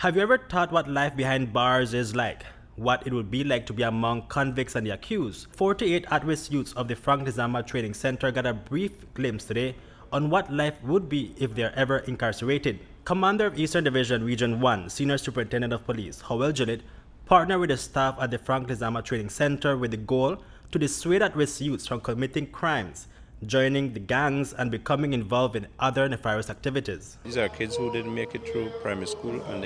Have you ever thought what life behind bars is like? What it would be like to be among convicts and the accused? 48 at-risk youths of the Frank Lizama Training Centre got a brief glimpse today on what life would be if they are ever incarcerated. Commander of Eastern Division Region 1, Senior Superintendent of Police, Hipolito, partnered with the staff at the Frank Lizama Training Centre with the goal to dissuade at-risk youths from committing crimes, joining the gangs and becoming involved in other nefarious activities. These are kids who didn't make it through primary school, and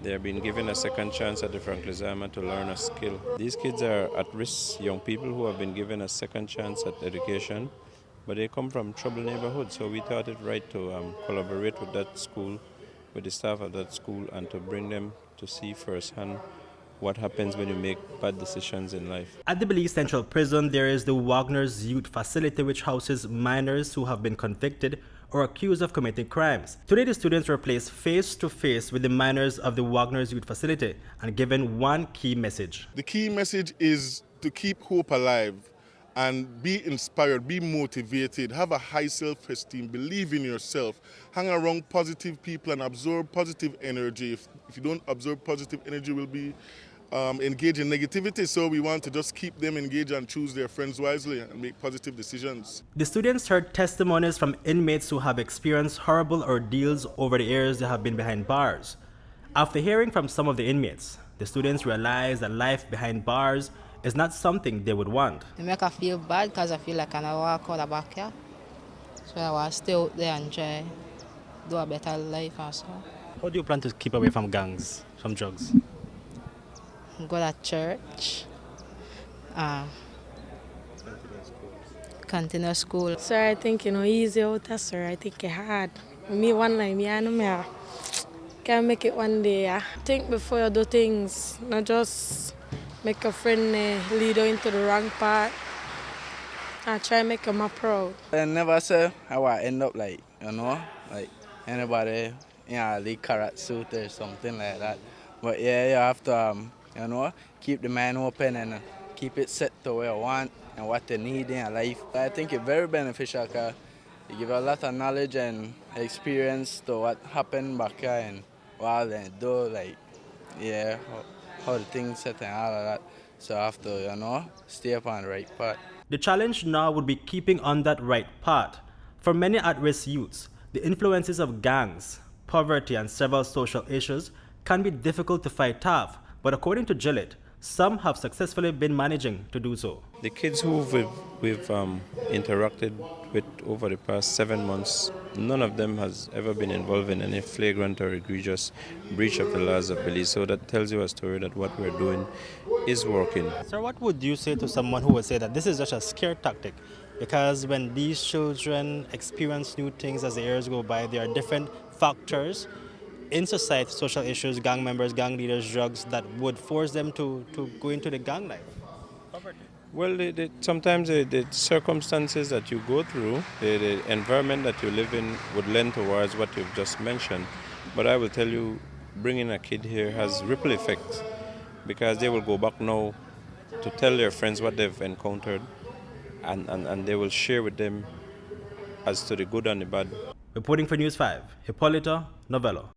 they're being given a second chance at the Frank Lizama to learn a skill. These kids are at-risk young people who have been given a second chance at education, but they come from troubled neighborhoods, so we thought it right to collaborate with that school, with the staff of that school, and to bring them to see firsthand what happens when you make bad decisions in life. At the Belize Central Prison, there is the Wagner's Youth Facility, which houses minors who have been convicted or accused of committing crimes. Today, the students were placed face to face with the minors of the Wagner's Youth Facility and given one key message. The key message is to keep hope alive and be inspired, be motivated, have a high self-esteem, believe in yourself, hang around positive people and absorb positive energy. If you don't absorb positive energy, will be engage in negativity, so we want to just keep them engaged and choose their friends wisely and make positive decisions. The students heard testimonies from inmates who have experienced horrible ordeals over the years they have been behind bars. After hearing from some of the inmates, the students realized that life behind bars is not something they would want. It make I feel bad because I feel like I never walk out the back here. So I want to stay out there and try do a better life and so. How do you plan to keep away from gangs, from drugs? Go to church, continue school. Sir, I think easy out there, sir. I think it's hard. Me one line, I know can make it one day. Think before you do things, not just make a friend lead you into the wrong path. I try to make them proud. I never say I want to end up like anybody, like carrot suit or something like that. But yeah, you have to, keep the mind open and keep it set to where you want and what you need in your life. I think it's very beneficial because it gives a lot of knowledge and experience to what happened back here and what they do, how the things set and all of that. So I have to, stay up on the right path. The challenge now would be keeping on that right path. For many at-risk youths, the influences of gangs, poverty, and several social issues can be difficult to fight off, but according to Gillett, some have successfully been managing to do so. The kids who we've interacted with over the past 7 months, none of them has ever been involved in any flagrant or egregious breach of the laws of Belize. So that tells you a story that what we're doing is working. Sir, what would you say to someone who would say that this is just a scare tactic? Because when these children experience new things as the years go by, there are different factors in society, social issues, gang members, gang leaders, drugs, that would force them to go into the gang life? Poverty. Well, sometimes the circumstances that you go through, the environment that you live in would lend towards what you've just mentioned. But I will tell you, bringing a kid here has ripple effects because they will go back now to tell their friends what they've encountered and they will share with them as to the good and the bad. Reporting for News 5, Hipolito, Novelo.